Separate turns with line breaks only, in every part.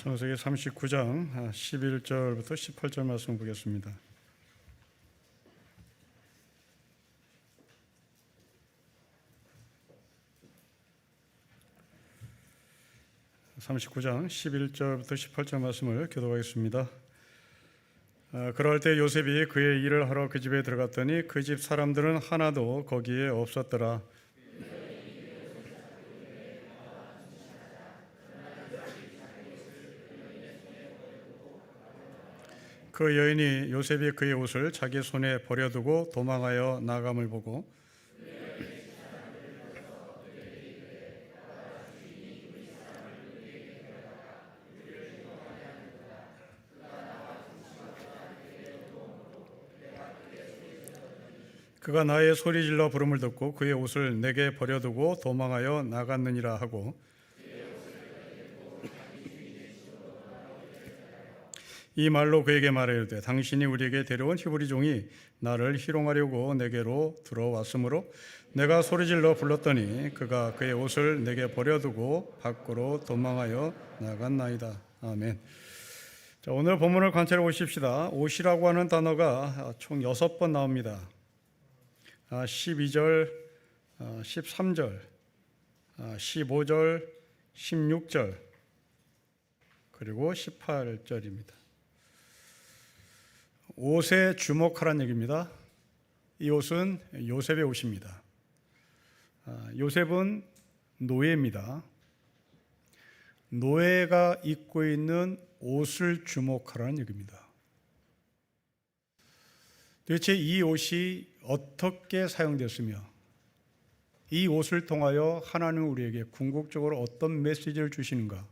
창세기 39장 11절부터 18절 말씀 보겠습니다. (39장) 11절부터 18절 말씀을 교독하겠습니다. 그럴 때 요셉이 그의 일을 하러 그 집에 들어갔더니 그 집 사람들은 하나도 거기에 없었더라. 그 여인이 요셉이 그의 옷을 자기 손에 버려두고 도망하여 나감을 보고 그가 나의 소리질러 부름을 듣고 그의 옷을 내게 버려두고 도망하여 나갔느니라 하고 이 말로 그에게 말하되 당신이 우리에게 데려온 히브리 종이 나를 희롱하려고 내게로 들어왔으므로 내가 소리질러 불렀더니 그가 그의 옷을 내게 버려두고 밖으로 도망하여 나갔나이다. 아멘. 자, 오늘 본문을 관찰해 보십시다. 옷이라고 하는 단어가 총 6번 나옵니다. 12절, 13절, 15절, 16절, 그리고 18절입니다. 옷에 주목하라는 얘기입니다. 이 옷은 요셉의 옷입니다. 요셉은 노예입니다. 노예가 입고 있는 옷을 주목하라는 얘기입니다. 도대체 이 옷이 어떻게 사용됐으며 이 옷을 통하여 하나님은 우리에게 궁극적으로 어떤 메시지를 주시는가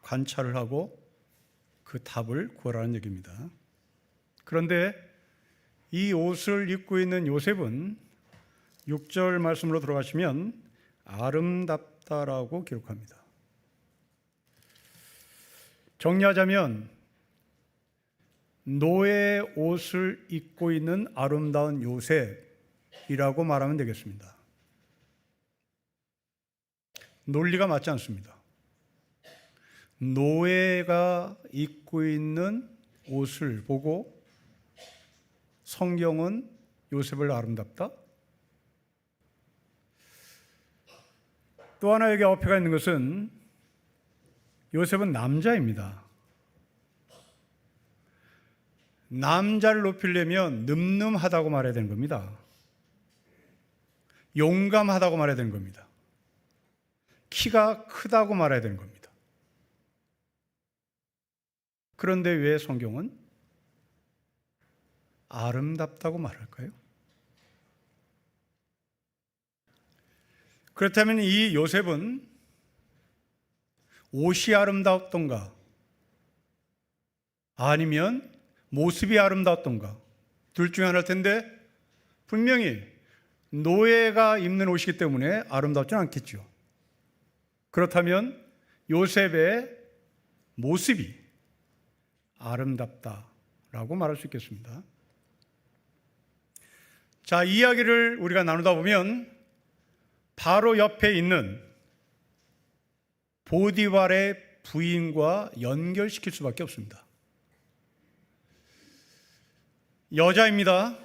관찰을 하고 그 답을 구하라는 얘기입니다. 그런데 이 옷을 입고 있는 요셉은 6절 말씀으로 들어가시면 아름답다라고 기록합니다. 정리하자면 노예 옷을 입고 있는 아름다운 요셉이라고 말하면 되겠습니다. 논리가 맞지 않습니다. 노예가 입고 있는 옷을 보고 성경은 요셉을 아름답다? 또 하나 여기 어폐가 있는 것은 요셉은 남자입니다. 남자를 높이려면 늠름하다고 말해야 되는 겁니다. 용감하다고 말해야 되는 겁니다. 키가 크다고 말해야 되는 겁니다. 그런데 왜 성경은 아름답다고 말할까요? 그렇다면 이 요셉은 옷이 아름다웠던가 아니면 모습이 아름다웠던가 둘 중에 하나일 텐데 분명히 노예가 입는 옷이기 때문에 아름답지는 않겠죠. 그렇다면 요셉의 모습이 아름답다라고 말할 수 있겠습니다. 자, 이 이야기를 우리가 나누다 보면 바로 옆에 있는 보디발의 부인과 연결시킬 수밖에 없습니다. 여자입니다.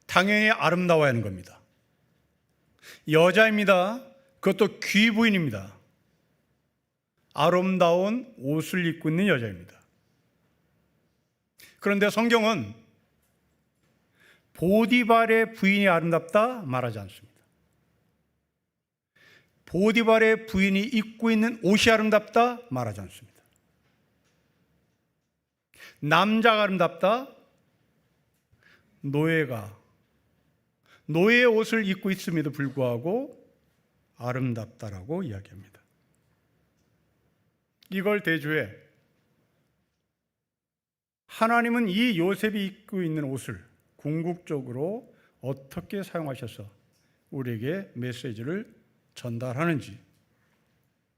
당연히 아름다워야 하는 겁니다. 여자입니다. 그것도 귀부인입니다. 아름다운 옷을 입고 있는 여자입니다. 그런데 성경은 보디발의 부인이 아름답다 말하지 않습니다. 보디발의 부인이 입고 있는 옷이 아름답다 말하지 않습니다. 남자가 아름답다, 노예의 옷을 입고 있음에도 불구하고 아름답다라고 이야기합니다. 이걸 대조해 하나님은 이 요셉이 입고 있는 옷을 궁극적으로 어떻게 사용하셔서 우리에게 메시지를 전달하는지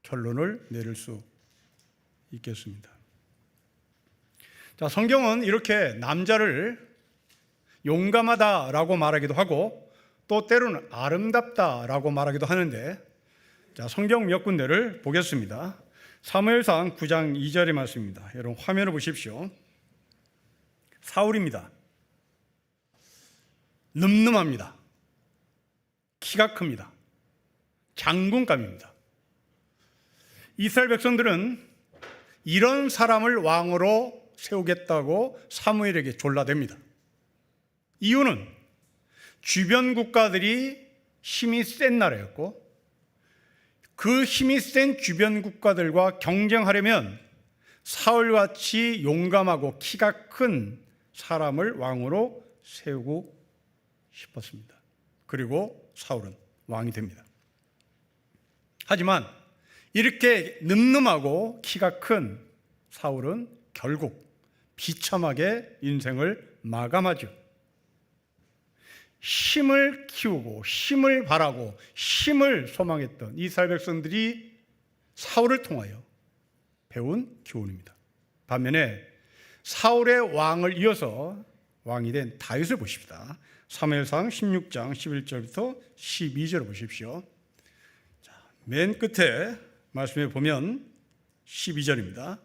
결론을 내릴 수 있겠습니다. 자, 성경은 이렇게 남자를 용감하다라고 말하기도 하고 또 때로는 아름답다라고 말하기도 하는데 자, 성경 몇 군데를 보겠습니다. 사무엘상 9장 2절의 말씀입니다. 여러분 화면을 보십시오. 사울입니다. 늠름합니다. 키가 큽니다. 장군감입니다. 이스라엘 백성들은 이런 사람을 왕으로 세우겠다고 사무엘에게 졸라댑니다. 이유는 주변 국가들이 힘이 센 나라였고, 그 힘이 센 주변 국가들과 경쟁하려면 사울같이 용감하고 키가 큰 사람을 왕으로 세우고 싶었습니다. 그리고 사울은 왕이 됩니다. 하지만 이렇게 늠름하고 키가 큰 사울은 결국 비참하게 인생을 마감하죠. 힘을 키우고 힘을 바라고 힘을 소망했던 이스라엘 백성들이 사울을 통하여 배운 교훈입니다. 반면에 사울의 왕을 이어서 왕이 된 다윗을 보십시다. 사무엘상 16장 11절부터 12절을 보십시오. 맨 끝에 말씀에 보면 12절입니다.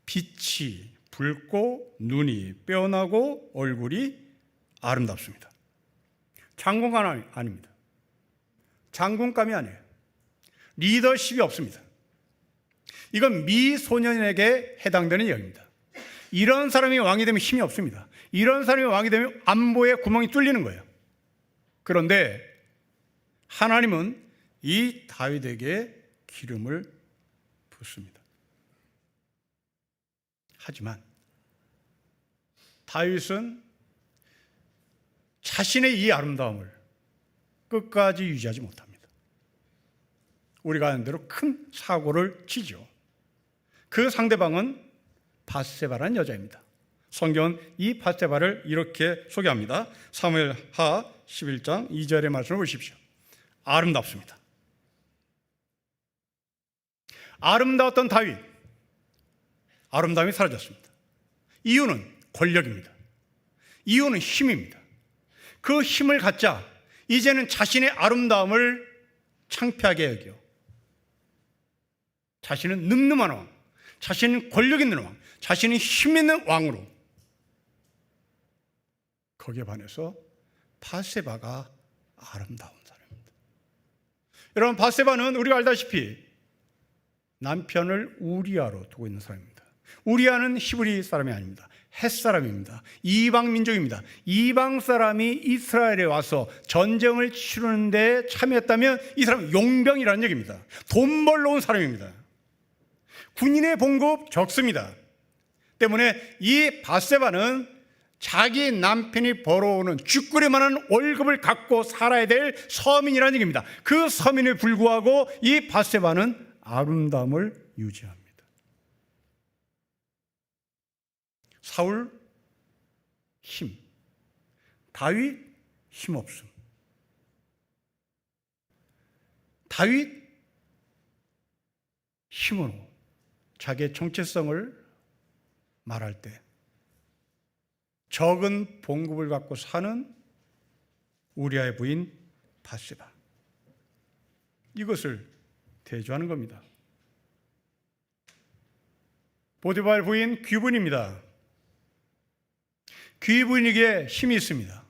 빛이 붉고 눈이 빼어나고 얼굴이 아름답습니다. 장군감 아닙니다. 장군감이 아니에요. 리더십이 없습니다. 이건 미소년에게 해당되는 이야기입니다. 이런 사람이 왕이 되면 힘이 없습니다. 이런 사람이 왕이 되면 안보에 구멍이 뚫리는 거예요. 그런데 하나님은 이 다윗에게 기름을 붓습니다. 하지만 다윗은 자신의 이 아름다움을 끝까지 유지하지 못합니다. 우리가 아는 대로 큰 사고를 치죠. 그 상대방은 밧세바라는 여자입니다. 성경은 이 밧세바를 이렇게 소개합니다. 사무엘하 11장 2절의 말씀을 보십시오. 아름답습니다. 아름다웠던 다윗, 아름다움이 사라졌습니다. 이유는 권력입니다. 이유는 힘입니다. 그 힘을 갖자 이제는 자신의 아름다움을 창피하게 여겨 자신은 늠름한 왕, 자신은 권력 있는 왕, 자신은 힘 있는 왕으로, 거기에 반해서 밧세바가 아름다운 사람입니다. 여러분, 밧세바는 우리가 알다시피 남편을 우리아로 두고 있는 사람입니다. 우리아는 히브리 사람이 아닙니다. 헷 사람입니다. 이방 민족입니다. 이방 사람이 이스라엘에 와서 전쟁을 치르는데 참여했다면 이 사람은 용병이라는 얘기입니다. 돈 벌러 온 사람입니다. 군인의 봉급 적습니다. 때문에 이 밧세바는 자기 남편이 벌어오는 쥐꼬리만한 월급을 갖고 살아야 될 서민이라는 얘기입니다. 그 서민에 불구하고 이 밧세바는 아름다움을 유지합니다. 사울 힘, 다윗 힘없음. 다윗 힘으로 자기의 정체성을 말할 때 적은 봉급을 갖고 사는 우리아의 부인 밧세바, 이것을 대조하는 겁니다. 보디발 부인 귀부인입니다. 귀부인에게 힘이 있습니다.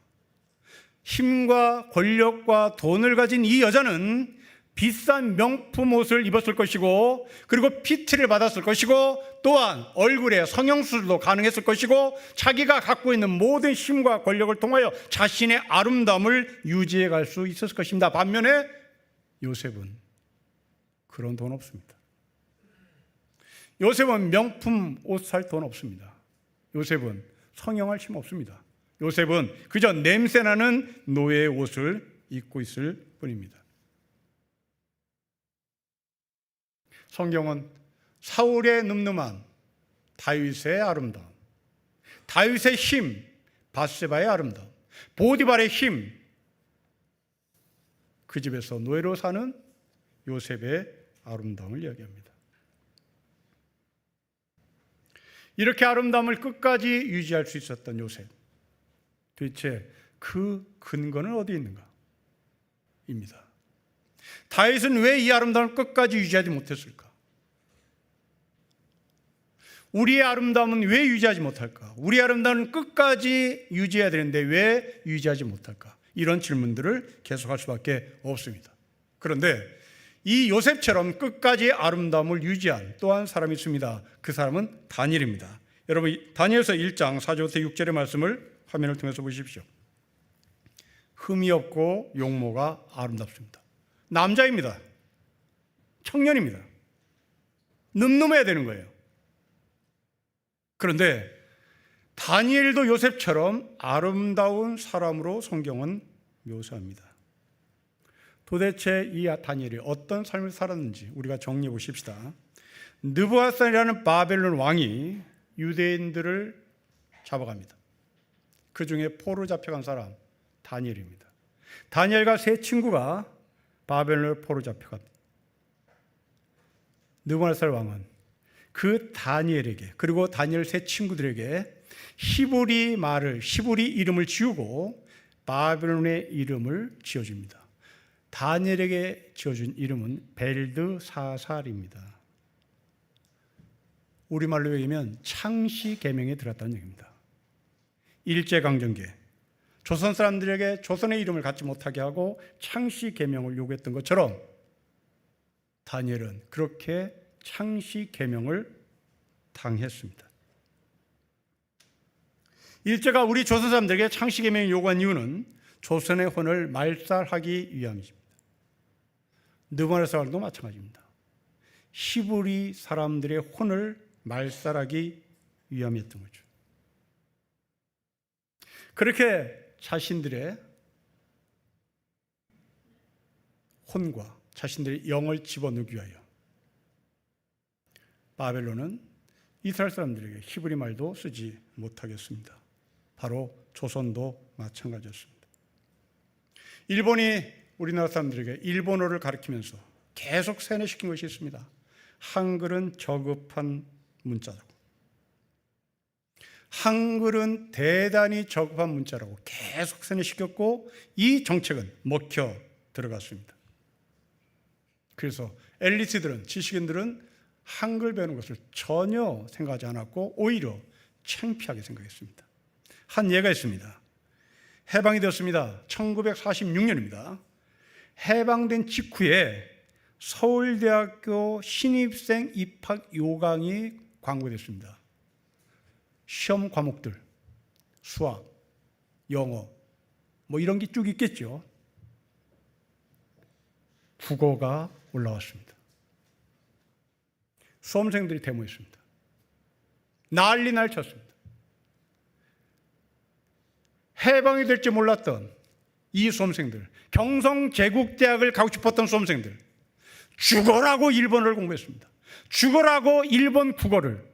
힘과 권력과 돈을 가진 이 여자는 비싼 명품 옷을 입었을 것이고, 그리고 PT를 받았을 것이고, 또한 얼굴에 성형수술도 가능했을 것이고, 자기가 갖고 있는 모든 힘과 권력을 통하여 자신의 아름다움을 유지해 갈 수 있었을 것입니다. 반면에 요셉은 그런 돈 없습니다. 요셉은 명품 옷 살 돈 없습니다. 요셉은 성형할 힘 없습니다. 요셉은 그저 냄새나는 노예의 옷을 입고 있을 뿐입니다. 성경은 사울의 늠름함, 다윗의 아름다움, 다윗의 힘, 밧세바의 아름다움, 보디발의 힘, 그 집에서 노예로 사는 요셉의 아름다움을 이야기합니다. 이렇게 아름다움을 끝까지 유지할 수 있었던 요셉, 도대체 그 근거는 어디에 있는가? 입니다. 다윗은 왜 이 아름다움을 끝까지 유지하지 못했을까? 우리의 아름다움은 왜 유지하지 못할까? 우리의 아름다움은 끝까지 유지해야 되는데 왜 유지하지 못할까? 이런 질문들을 계속할 수밖에 없습니다. 그런데 이 요셉처럼 끝까지 아름다움을 유지한 또 한 사람이 있습니다. 그 사람은 다니엘입니다. 여러분, 다니엘서 1장 4절부터 6절의 말씀을 화면을 통해서 보십시오. 흠이 없고 용모가 아름답습니다. 남자입니다. 청년입니다. 늠름해야 되는 거예요. 그런데 다니엘도 요셉처럼 아름다운 사람으로 성경은 묘사합니다. 도대체 이 다니엘이 어떤 삶을 살았는지 우리가 정리해 보십시다. 느부갓네살이라는 바벨론 왕이 유대인들을 잡아갑니다. 그 중에 포로 잡혀간 사람 다니엘입니다. 다니엘과 세 친구가 바벨론에 포로 잡혀갑니다. 느부갓네살 왕은 그 다니엘에게 그리고 다니엘 세 친구들에게 히브리 이름을 지우고 바벨론의 이름을 지어줍니다. 다니엘에게 지어준 이름은 벨드사살입니다. 우리말로 얘기하면 창시계명에 들었다는 얘기입니다. 일제강점기에 조선 사람들에게 조선의 이름을 갖지 못하게 하고 창시계명을 요구했던 것처럼 다니엘은 그렇게 창시계명을 당했습니다. 일제가 우리 조선 사람들에게 창시계명을 요구한 이유는 조선의 혼을 말살하기 위함입니다. 느부갓네살도 마찬가지입니다. 히브리 사람들의 혼을 말살하기 위함이었던 거죠. 그렇게 자신들의 혼과 자신들의 영을 집어넣기 위하여 바벨론은 이스라엘 사람들에게 히브리 말도 쓰지 못하겠습니다. 바로 조선도 마찬가지였습니다. 일본이 우리나라 사람들에게 일본어를 가르치면서 계속 세뇌시킨 것이 있습니다. 한글은 저급한 문자라고. 한글은 대단히 저급한 문자라고 계속 세뇌시켰고 이 정책은 먹혀 들어갔습니다. 그래서 엘리트들은, 지식인들은 한글 배우는 것을 전혀 생각하지 않았고 오히려 창피하게 생각했습니다. 한 예가 있습니다. 해방이 되었습니다. 1946년입니다. 해방된 직후에 서울대학교 신입생 입학 요강이 광고됐습니다. 시험 과목들, 수학, 영어, 뭐 이런 게 쭉 있겠죠. 국어가 올라왔습니다. 수험생들이 데모했습니다. 난리 날 쳤습니다. 해방이 될지 몰랐던 이 수험생들, 경성제국대학을 가고 싶었던 수험생들, 죽어라고 일본어를 공부했습니다. 죽어라고 일본 국어를,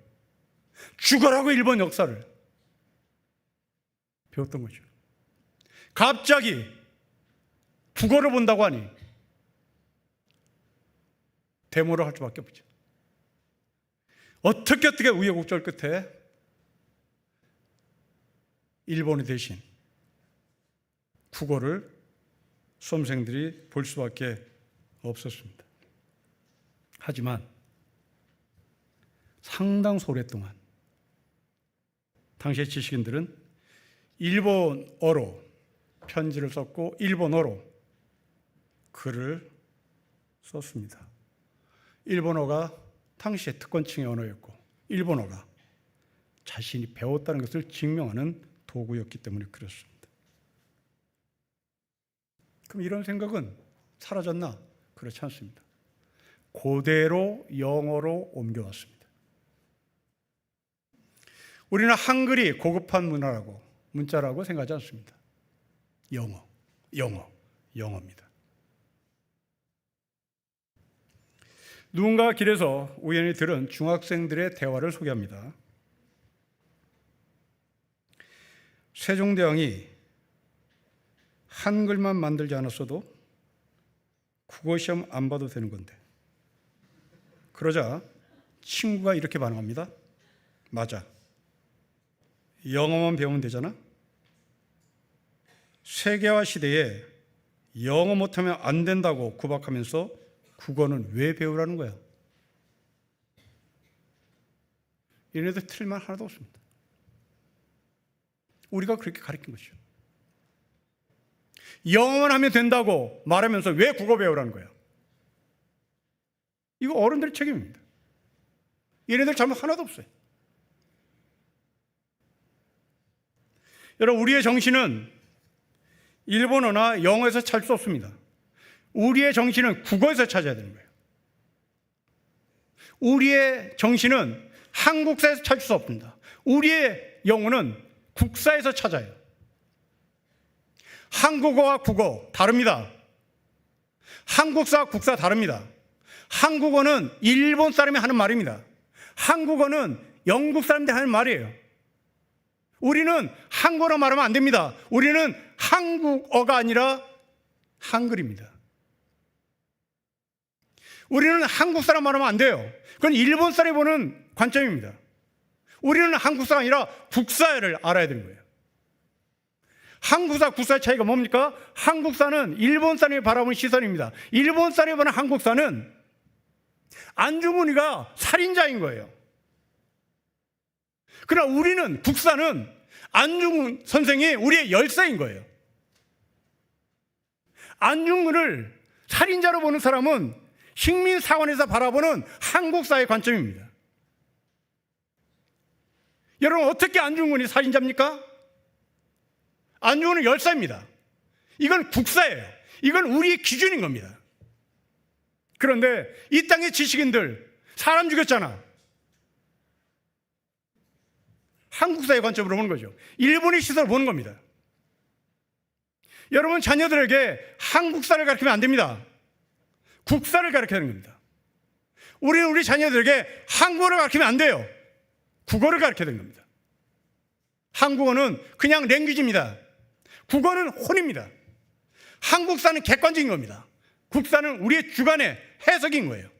죽어라고 일본 역사를 배웠던 거죠. 갑자기 국어를 본다고 하니 데모를 할 수밖에 없죠. 어떻게 우여곡절 끝에 일본이 대신 국어를 수험생들이 볼 수밖에 없었습니다. 하지만 상당수 오랫동안 당시의 지식인들은 일본어로 편지를 썼고 일본어로 글을 썼습니다. 일본어가 당시의 특권층의 언어였고 일본어가 자신이 배웠다는 것을 증명하는 도구였기 때문에 그렇습니다. 그럼 이런 생각은 사라졌나? 그렇지 않습니다. 그대로 영어로 옮겨왔습니다. 우리는 한글이 고급한 문자라고 생각하지 않습니다. 영어입니다. 누군가 길에서 우연히 들은 중학생들의 대화를 소개합니다. 세종대왕이 한글만 만들지 않았어도 국어시험 안 봐도 되는 건데. 그러자 친구가 이렇게 반응합니다. 맞아. 영어만 배우면 되잖아. 세계화 시대에 영어 못하면 안 된다고 구박하면서 국어는 왜 배우라는 거야? 얘네들 틀릴 만 하나도 없습니다. 우리가 그렇게 가르친 것이죠. 영어만 하면 된다고 말하면서 왜 국어 배우라는 거예요? 이거 어른들의 책임입니다. 얘네들 잘못 하나도 없어요. 여러분, 우리의 정신은 일본어나 영어에서 찾을 수 없습니다. 우리의 정신은 국어에서 찾아야 되는 거예요. 우리의 정신은 한국사에서 찾을 수 없습니다. 우리의 영혼은 국사에서 찾아요. 한국어와 국어 다릅니다. 한국사와 국사 다릅니다. 한국어는 일본 사람이 하는 말입니다. 한국어는 영국 사람들이 하는 말이에요. 우리는 한국어로 말하면 안 됩니다. 우리는 한국어가 아니라 한글입니다. 우리는 한국 사람 말하면 안 돼요. 그건 일본 사람이 보는 관점입니다. 우리는 한국사가 아니라 국사를 알아야 되는 거예요. 한국사, 국사의 차이가 뭡니까? 한국사는 일본 사람이 바라보는 시선입니다. 일본 사람이 보는 한국사는 안중근이가 살인자인 거예요. 그러나 우리는 국사는 안중근 선생이 우리의 열사인 거예요. 안중근을 살인자로 보는 사람은 식민사관에서 바라보는 한국사의 관점입니다. 여러분, 어떻게 안중근이 살인자입니까? 안중근은 열사입니다. 이건 국사예요. 이건 우리의 기준인 겁니다. 그런데 이 땅의 지식인들 사람 죽였잖아. 한국사의 관점으로 보는 거죠. 일본의 시선으로 보는 겁니다. 여러분, 자녀들에게 한국사를 가르치면 안 됩니다. 국사를 가르쳐야 하는 겁니다. 우리는 우리 자녀들에게 한국어를 가르치면 안 돼요. 국어를 가르쳐야 되는 겁니다. 한국어는 그냥 랭귀지입니다. 국어는 혼입니다. 한국사는 객관적인 겁니다. 국사는 우리의 주관의 해석인 거예요.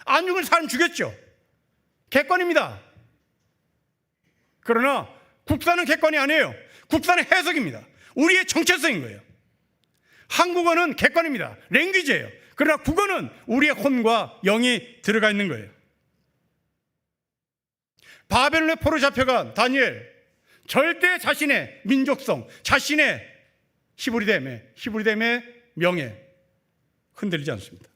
안중근 사람 죽였죠. 객관입니다. 그러나 국사는 객관이 아니에요. 국사는 해석입니다. 우리의 정체성인 거예요. 한국어는 객관입니다. 랭귀지예요. 그러나 국어는 우리의 혼과 영이 들어가 있는 거예요. 바벨론의 포로 잡혀간 다니엘, 절대 자신의 민족성, 자신의 히브리됨의 명예 흔들리지 않습니다.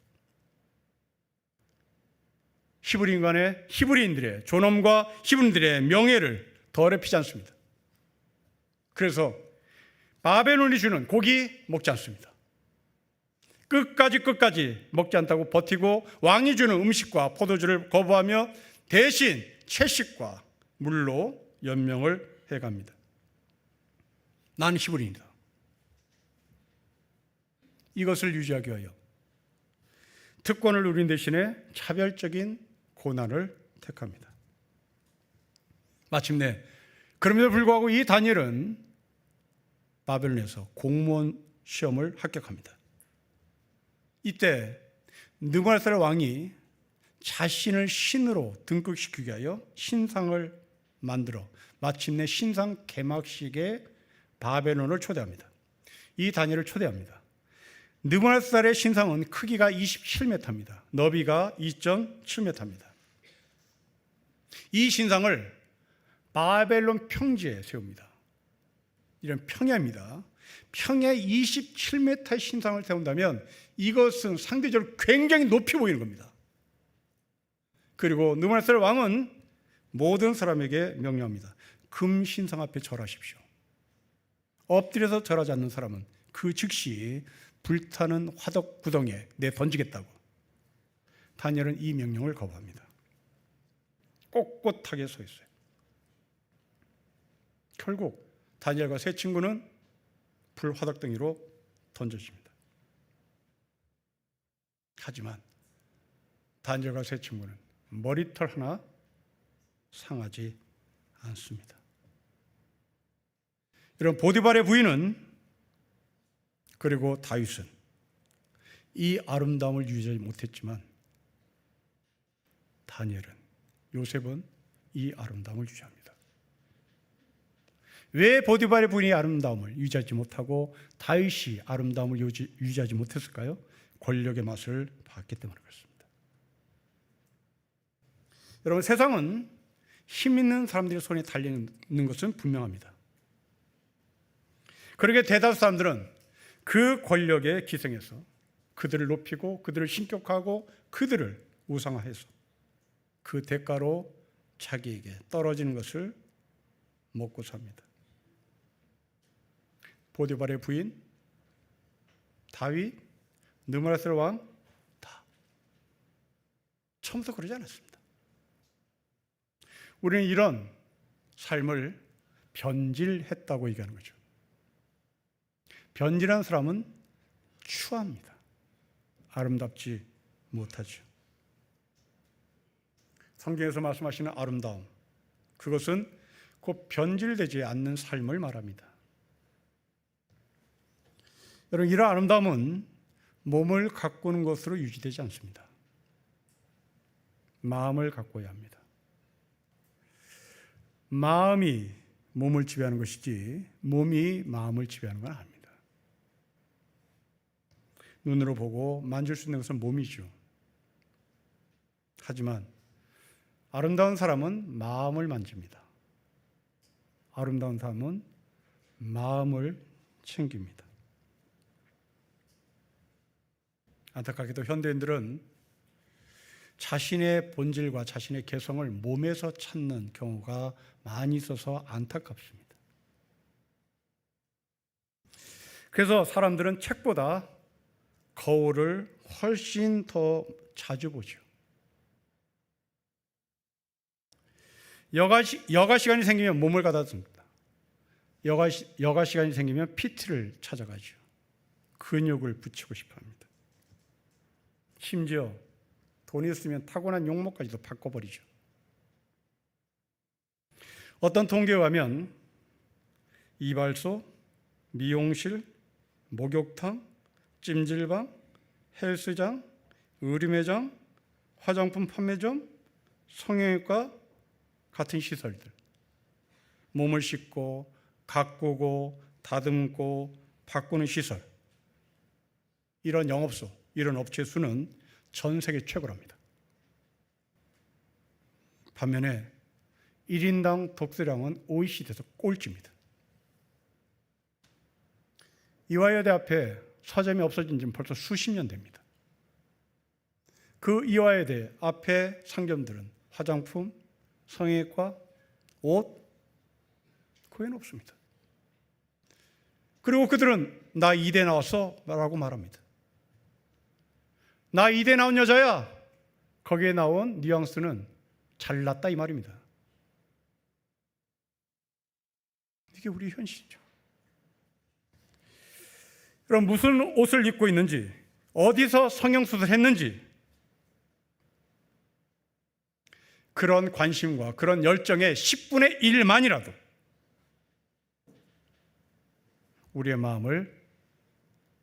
히브리인들의 존엄과 히브리인들의 명예를 더럽히지 않습니다. 그래서 바벨론이 주는 고기 먹지 않습니다. 끝까지 먹지 않다고 버티고 왕이 주는 음식과 포도주를 거부하며 대신 채식과 물로 연명을 해갑니다. 나는 히브리인이다. 이것을 유지하기 위하여 특권을 누린 대신에 차별적인 고난을 택합니다. 마침내 그럼에도 불구하고 이 다니엘은 바벨론에서 공무원 시험을 합격합니다. 이때 느부갓네살 왕이 자신을 신으로 등극시키기 위하여 신상을 만들어 마침내 신상 개막식에 바벨론을 초대합니다. 이 다니엘을 초대합니다. 느부갓네살의 신상은 크기가 27m입니다. 너비가 2.7m입니다. 이 신상을 바벨론 평지에 세웁니다. 이런 평야입니다. 평야에 27m의 신상을 세운다면 이것은 상대적으로 굉장히 높이 보이는 겁니다. 그리고 느부갓네살 왕은 모든 사람에게 명령합니다. 금 신상 앞에 절하십시오. 엎드려서 절하지 않는 사람은 그 즉시 불타는 화덕 구덩이에 내던지겠다고. 다니엘은 이 명령을 거부합니다. 꼿꼿하게 서 있어요. 결국 다니엘과 세 친구는 불 화덕덩이로 던져집니다. 하지만 다니엘과 세 친구는 머리털 하나 상하지 않습니다. 이런 보디발의 부인은 그리고 다윗은 이 아름다움을 유지하지 못했지만 다니엘은, 요셉은 이 아름다움을 유지합니다. 왜 보디발의 부인이 아름다움을 유지하지 못하고 다윗이 아름다움을 유지하지 못했을까요? 권력의 맛을 봤기 때문에 그렇습니다. 여러분, 세상은 힘 있는 사람들의 손에 달리는 것은 분명합니다. 그러게 대다수 사람들은 그 권력에 기생해서 그들을 높이고 그들을 신격화하고 그들을 우상화해서 그 대가로 자기에게 떨어지는 것을 먹고 삽니다. 보디발의 부인, 다윗, 느므라스의 왕 다 처음부터 그러지 않았습니다. 우리는 이런 삶을 변질했다고 얘기하는 거죠. 변질한 사람은 추합니다. 아름답지 못하죠. 성경에서 말씀하시는 아름다움, 그것은 곧 변질되지 않는 삶을 말합니다. 여러분, 이런 아름다움은 몸을 가꾸는 것으로 유지되지 않습니다. 마음을 가꿔야 합니다. 마음이 몸을 지배하는 것이지 몸이 마음을 지배하는 건 아닙니다. 눈으로 보고 만질 수 있는 것은 몸이죠. 하지만 아름다운 사람은 마음을 만집니다. 아름다운 사람은 마음을 챙깁니다. 안타깝게도 현대인들은 자신의 본질과 자신의 개성을 몸에서 찾는 경우가 많이 있어서 안타깝습니다. 그래서 사람들은 책보다 거울을 훨씬 더 자주 보죠. 여가 시간이 생기면 몸을 갖다 씁니다. 여가 시간이 생기면 PT를 찾아가죠. 근육을 붙이고 싶어 합니다. 심지어 돈이 있으면 타고난 용모까지도 바꿔버리죠. 어떤 통계에 의하면 이발소, 미용실, 목욕탕, 찜질방, 헬스장, 의류매장, 화장품 판매점, 성형외과 같은 시설들, 몸을 씻고 가꾸고 다듬고 바꾸는 시설, 이런 영업소, 이런 업체 수는 전 세계 최고랍니다. 반면에 1인당 독서량은 OECD에서 꼴찌입니다. 이화여대 앞에 서점이 없어진 지는 벌써 수십 년 됩니다. 그 이화여대 앞에 상점들은 화장품, 성형외과, 옷, 그 외에는 없습니다. 그리고 그들은 나 이대 나왔어 라고 말합니다. 나 이대 나온 여자야. 거기에 나온 뉘앙스는 잘났다 이 말입니다. 이게 우리 현실이죠. 그럼 무슨 옷을 입고 있는지, 어디서 성형수술을 했는지, 그런 관심과 그런 열정의 10분의 1만이라도 우리의 마음을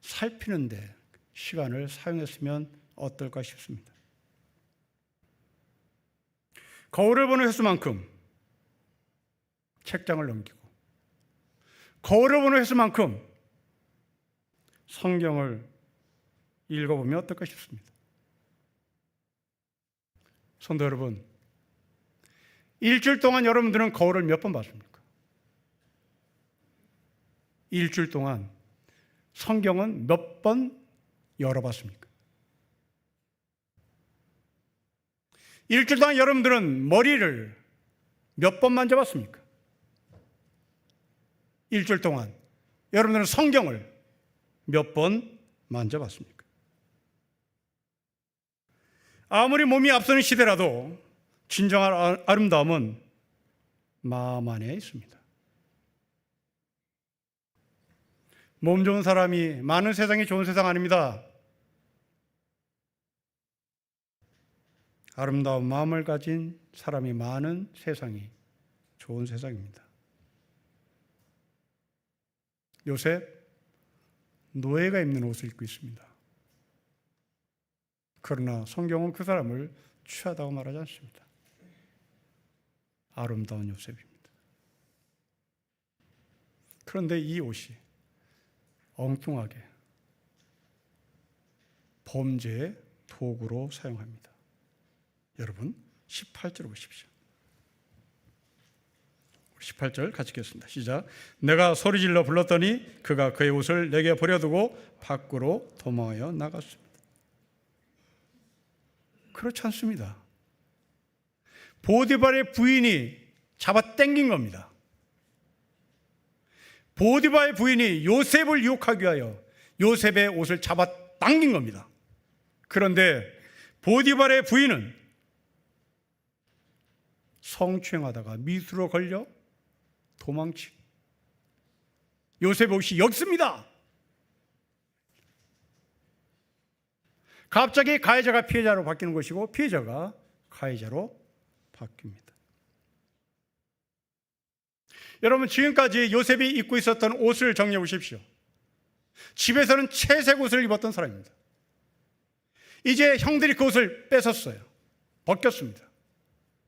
살피는 데 시간을 사용했으면 어떨까 싶습니다. 거울을 보는 횟수만큼 책장을 넘기고, 거울을 보는 횟수만큼 성경을 읽어보면 어떨까 싶습니다. 성도 여러분, 일주일 동안 여러분들은 거울을 몇 번 봤습니까? 일주일 동안 성경은 몇 번 열어봤습니까? 일주일 동안 여러분들은 머리를 몇 번 만져봤습니까? 일주일 동안 여러분들은 성경을 몇 번 만져봤습니까? 아무리 몸이 앞서는 시대라도 진정한 아름다움은 마음 안에 있습니다. 몸 좋은 사람이 많은 세상이 좋은 세상 아닙니다. 아름다운 마음을 가진 사람이 많은 세상이 좋은 세상입니다. 요셉, 노예가 입는 옷을 입고 있습니다. 그러나 성경은 그 사람을 취하다고 말하지 않습니다. 아름다운 요셉입니다. 그런데 이 옷이 엉뚱하게 범죄의 도구로 사용합니다. 여러분 18절을 보십시오. 18절 같이 읽겠습니다. 시작. 내가 소리질러 불렀더니 그가 그의 옷을 내게 버려두고 밖으로 도망하여 나갔습니다. 그렇지 않습니다. 보디발의 부인이 잡아 당긴 겁니다. 보디발의 부인이 요셉을 유혹하기 위하여 요셉의 옷을 잡아 당긴 겁니다. 그런데 보디발의 부인은 성추행하다가 미수로 걸려 도망치. 요셉의 옷이 여기 있습니다. 갑자기 가해자가 피해자로 바뀌는 것이고 피해자가 가해자로 바뀝니다. 여러분, 지금까지 요셉이 입고 있었던 옷을 정리해 보십시오. 집에서는 채색 옷을 입었던 사람입니다. 이제 형들이 그 옷을 뺏었어요. 벗겼습니다.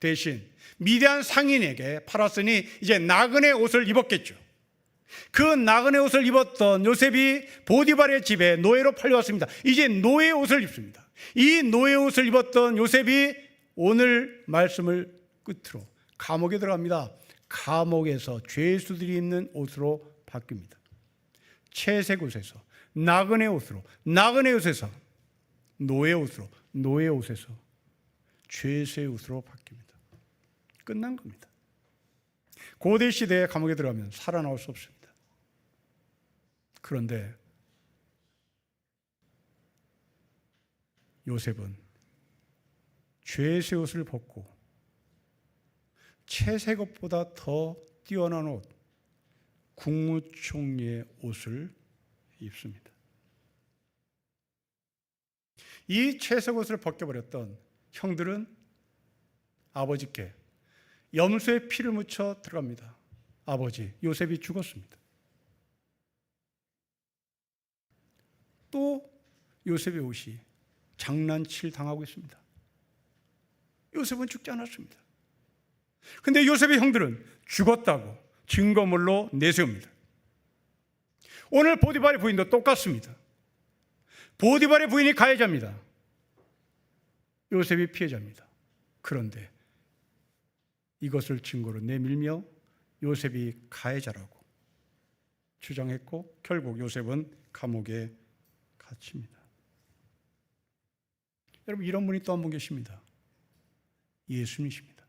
대신 미디안 상인에게 팔았으니 이제 나그네 옷을 입었겠죠. 그 나그네 옷을 입었던 요셉이 보디발의 집에 노예로 팔려왔습니다. 이제 노예 옷을 입습니다. 이 노예 옷을 입었던 요셉이 오늘 말씀을 끝으로 감옥에 들어갑니다. 감옥에서 죄수들이 입는 옷으로 바뀝니다. 채색 옷에서 나그네 옷으로, 나그네 옷에서 노예 옷으로, 노예 옷에서 죄수의 옷으로 바뀝니다. 끝난 겁니다. 고대 시대에 감옥에 들어가면 살아나올 수 없습니다. 그런데 요셉은 죄수의 옷을 벗고 채색 옷보다 더 뛰어난 옷, 국무총리의 옷을 입습니다. 이 채색 옷을 벗겨버렸던 형들은 아버지께 염소의 피를 묻혀 들어갑니다. 아버지, 요셉이 죽었습니다. 또 요셉의 옷이 장난칠 당하고 있습니다. 요셉은 죽지 않았습니다. 근데 요셉의 형들은 죽었다고 증거물로 내세웁니다. 오늘 보디발의 부인도 똑같습니다. 보디발의 부인이 가해자입니다. 요셉이 피해자입니다. 그런데 이것을 증거로 내밀며 요셉이 가해자라고 주장했고 결국 요셉은 감옥에 갇힙니다. 여러분, 이런 분이 또 한 분 계십니다. 예수님이십니다.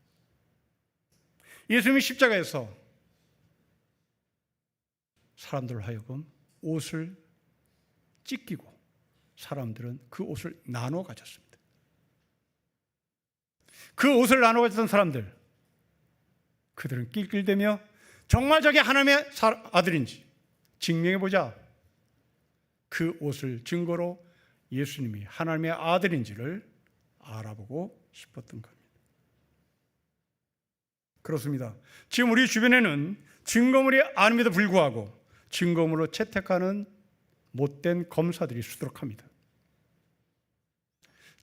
예수님이 십자가에서 사람들을 하여금 옷을 찢기고 사람들은 그 옷을 나눠 가졌습니다. 그 옷을 나눠 가졌던 사람들, 그들은 낄낄대며 정말 저게 하나님의 아들인지 증명해보자. 그 옷을 증거로 예수님이 하나님의 아들인지를 알아보고 싶었던 겁니다. 그렇습니다. 지금 우리 주변에는 증거물이 아님에도 불구하고 증거물로 채택하는 못된 검사들이 수두룩합니다.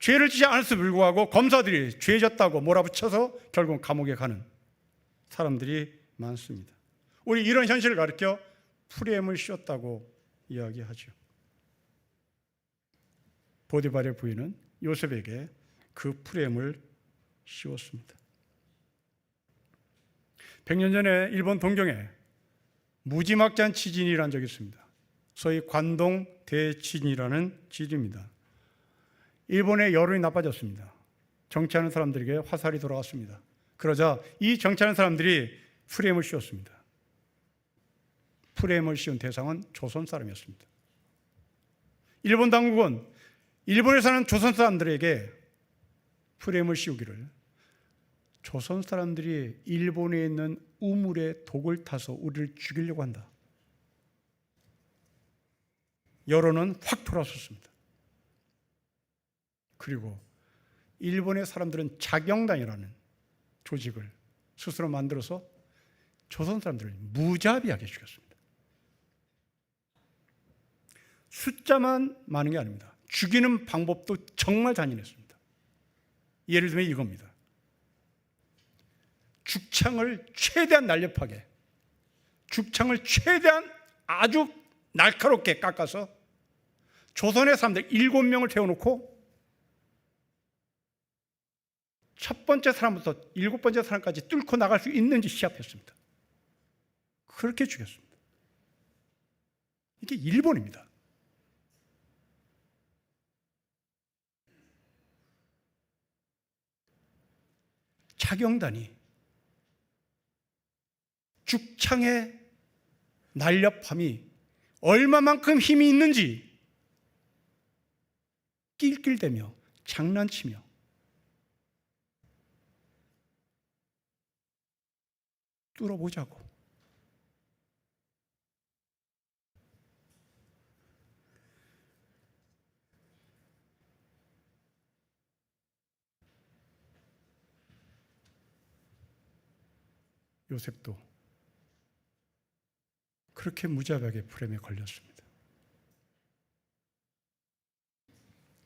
죄를 지지 않았음에도 불구하고 검사들이 죄 졌다고 몰아붙여서 결국 감옥에 가는 사람들이 많습니다. 우리 이런 현실을 가리켜 프레임을 씌웠다고 이야기하죠. 보디발의 부인은 요셉에게 그 프레임을 씌웠습니다. 100년 전에 일본 동경에 무지막지한 지진이 일어난 적이 있습니다. 소위 관동 대지진이라는 지진입니다. 일본의 여론이 나빠졌습니다. 정치하는 사람들에게 화살이 돌아왔습니다. 그러자 이 정치하는 사람들이 프레임을 씌웠습니다. 프레임을 씌운 대상은 조선 사람이었습니다. 일본 당국은 일본에 사는 조선 사람들에게 프레임을 씌우기를 조선 사람들이 일본에 있는 우물에 독을 타서 우리를 죽이려고 한다. 여론은 확 돌아섰습니다. 그리고 일본의 사람들은 자경단이라는 조직을 스스로 만들어서 조선 사람들을 무자비하게 죽였습니다. 숫자만 많은 게 아닙니다. 죽이는 방법도 정말 잔인했습니다. 예를 들면 이겁니다. 죽창을 최대한 날렵하게, 죽창을 최대한 아주 날카롭게 깎아서 조선의 사람들 7명을 태워놓고 첫 번째 사람부터 7번째 사람까지 뚫고 나갈 수 있는지 시합했습니다. 그렇게 죽였습니다. 이게 일본입니다. 차경단이 죽창의 날렵함이 얼마만큼 힘이 있는지 낄낄대며 장난치며 뚫어보자고. 요셉도 그렇게 무자비하게 프레임에 걸렸습니다.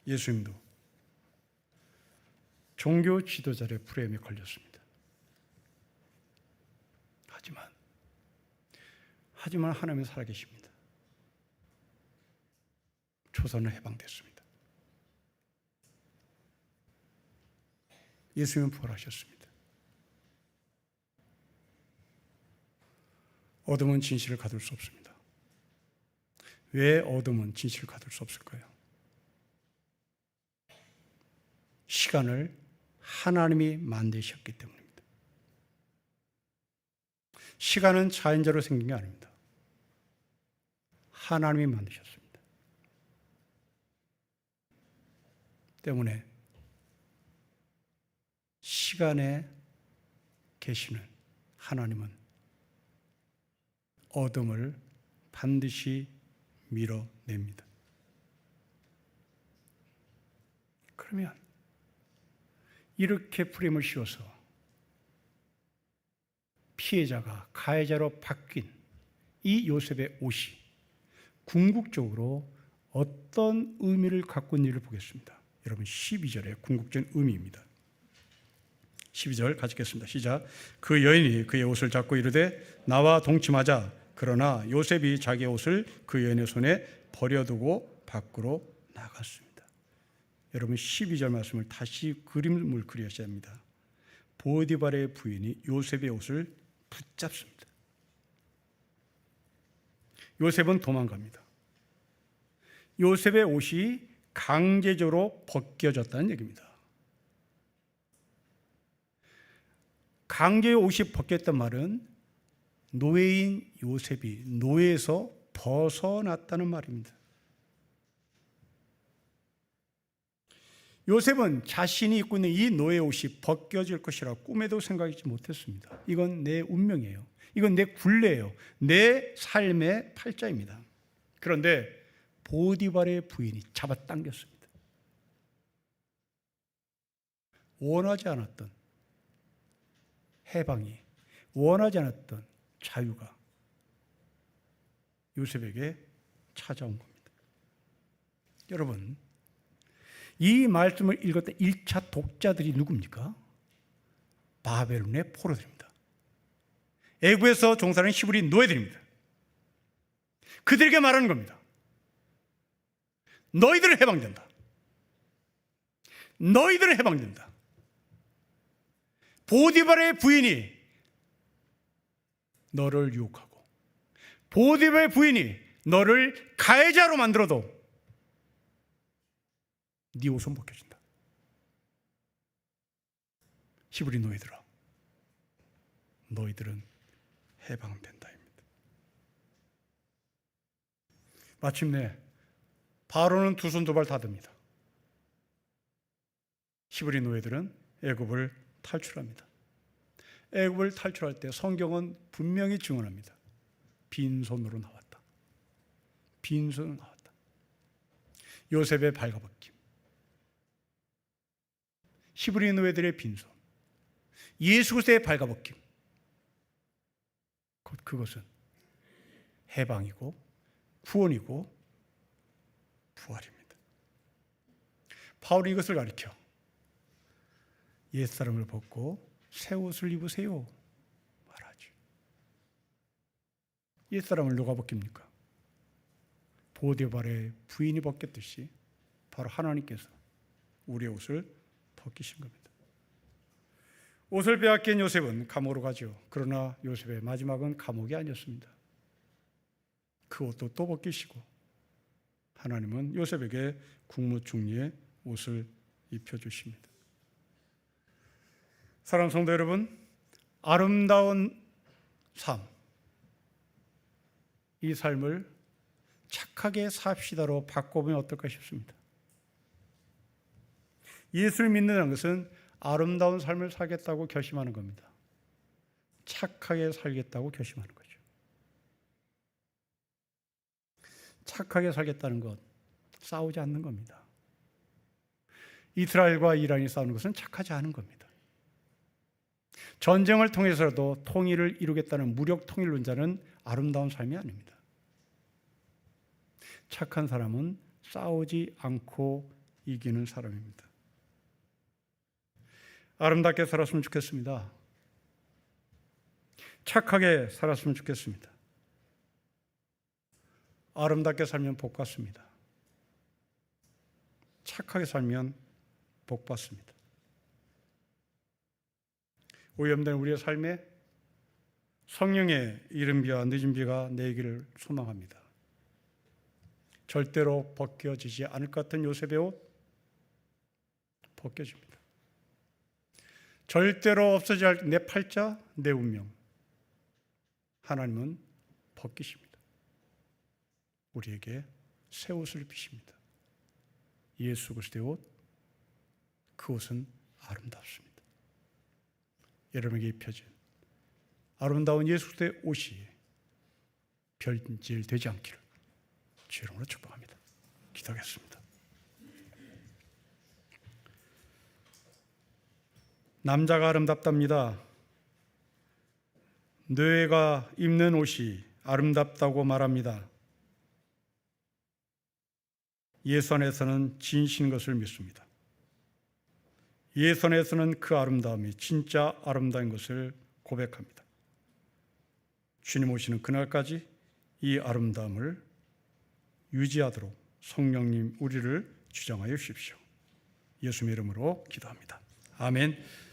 예수님도 종교 지도자의 프레임에 걸렸습니다. 하지만 하나님은 살아계십니다. 조선은 해방됐습니다. 예수님은 부활하셨습니다. 어둠은 진실을 가둘 수 없습니다. 왜 어둠은 진실을 가둘 수 없을까요? 시간을 하나님이 만드셨기 때문입니다. 시간은 자연적으로 생긴 게 아닙니다. 하나님이 만드셨습니다. 때문에 시간에 계시는 하나님은 어둠을 반드시 밀어냅니다. 그러면 이렇게 프레임을 씌워서 피해자가 가해자로 바뀐 이 요셉의 옷이 궁극적으로 어떤 의미를 갖고 있는지를 보겠습니다. 여러분 12절의 궁극적인 의미입니다. 12절 같이 읽겠습니다. 시작. 그 여인이 그의 옷을 잡고 이르되 나와 동침하자. 그러나 요셉이 자기의 옷을 그 여인의 손에 버려두고 밖으로 나갔습니다. 여러분 12절 말씀을 다시 그림을 그리셔야 합니다. 보디발의 부인이 요셉의 옷을 붙잡습니다. 요셉은 도망갑니다. 요셉의 옷이 강제적으로 벗겨졌다는 얘기입니다. 강제의 옷이 벗겼단 말은 노예인 요셉이 노예에서 벗어났다는 말입니다. 요셉은 자신이 입고 있는 이 노예 옷이 벗겨질 것이라 꿈에도 생각하지 못했습니다. 이건 내 운명이에요. 이건 내 굴레예요. 내 삶의 팔자입니다. 그런데 보디발의 부인이 잡아당겼습니다. 원하지 않았던 해방이, 원하지 않았던 자유가 요셉에게 찾아온 겁니다. 여러분, 이 말씀을 읽었던 1차 독자들이 누굽니까? 바벨론의 포로들입니다. 애굽에서 종사하는 히브리 노예들입니다. 그들에게 말하는 겁니다. 너희들은 해방된다. 너희들은 해방된다. 보디발의 부인이 너를 유혹하고 보디발의 부인이 너를 가해자로 만들어도 네 옷은 벗겨진다. 히브리 노예들아, 너희들은 해방된다입니다. 마침내 바로는 두 손 두 발 다 듭니다. 히브리 노예들은 애굽을 탈출합니다. 애굽을 탈출할 때 성경은 분명히 증언합니다. 빈손으로 나왔다. 빈손으로 나왔다. 요셉의 발가벗김, 히브리 노예들의 빈손, 예수 그리스도의 발가벗김, 그것은 해방이고 구원이고 부활입니다. 바울이 이것을 가르쳐 옛사람을 벗고 새 옷을 입으세요 말하죠. 옛사람을 누가 벗깁니까? 보디발의 부인이 벗겼듯이 바로 하나님께서 우리의 옷을 벗기신 겁니다. 옷을 빼앗긴 요셉은 감옥으로 가죠. 그러나 요셉의 마지막은 감옥이 아니었습니다. 그 옷도 또 벗기시고 하나님은 요셉에게 국무총리의 옷을 입혀주십니다. 사랑하는 성도 여러분, 아름다운 삶, 이 삶을 착하게 삽시다로 바꿔보면 어떨까 싶습니다. 예수를 믿는다는 것은 아름다운 삶을 살겠다고 결심하는 겁니다. 착하게 살겠다고 결심하는 거죠. 착하게 살겠다는 것, 싸우지 않는 겁니다. 이스라엘과 이란이 싸우는 것은 착하지 않은 겁니다. 전쟁을 통해서라도 통일을 이루겠다는 무력 통일론자는 아름다운 삶이 아닙니다. 착한 사람은 싸우지 않고 이기는 사람입니다. 아름답게 살았으면 좋겠습니다. 착하게 살았으면 좋겠습니다. 아름답게 살면 복 받습니다. 착하게 살면 복 받습니다. 오염된 우리의 삶에 성령의 이른 비와 늦은 비가 내리기를 소망합니다. 절대로 벗겨지지 않을 것 같은 요셉의 옷, 벗겨집니다. 절대로 없어질 내 팔자, 내 운명, 하나님은 벗기십니다. 우리에게 새 옷을 입히십니다. 예수 그리스도의 옷, 그 옷은 아름답습니다. 여러분에게 입혀진 아름다운 예수 그리스도의 옷이 변질되지 않기를 주의 이름으로 축복합니다. 기도하겠습니다. 남자가 아름답답니다. 뇌가 입는 옷이 아름답다고 말합니다. 예수 안에서는 진실인 것을 믿습니다. 예수 안에서는 그 아름다움이 진짜 아름다운 것을 고백합니다. 주님 오시는 그날까지 이 아름다움을 유지하도록 성령님 우리를 주장하여 주십시오. 예수님의 이름으로 기도합니다. 아멘.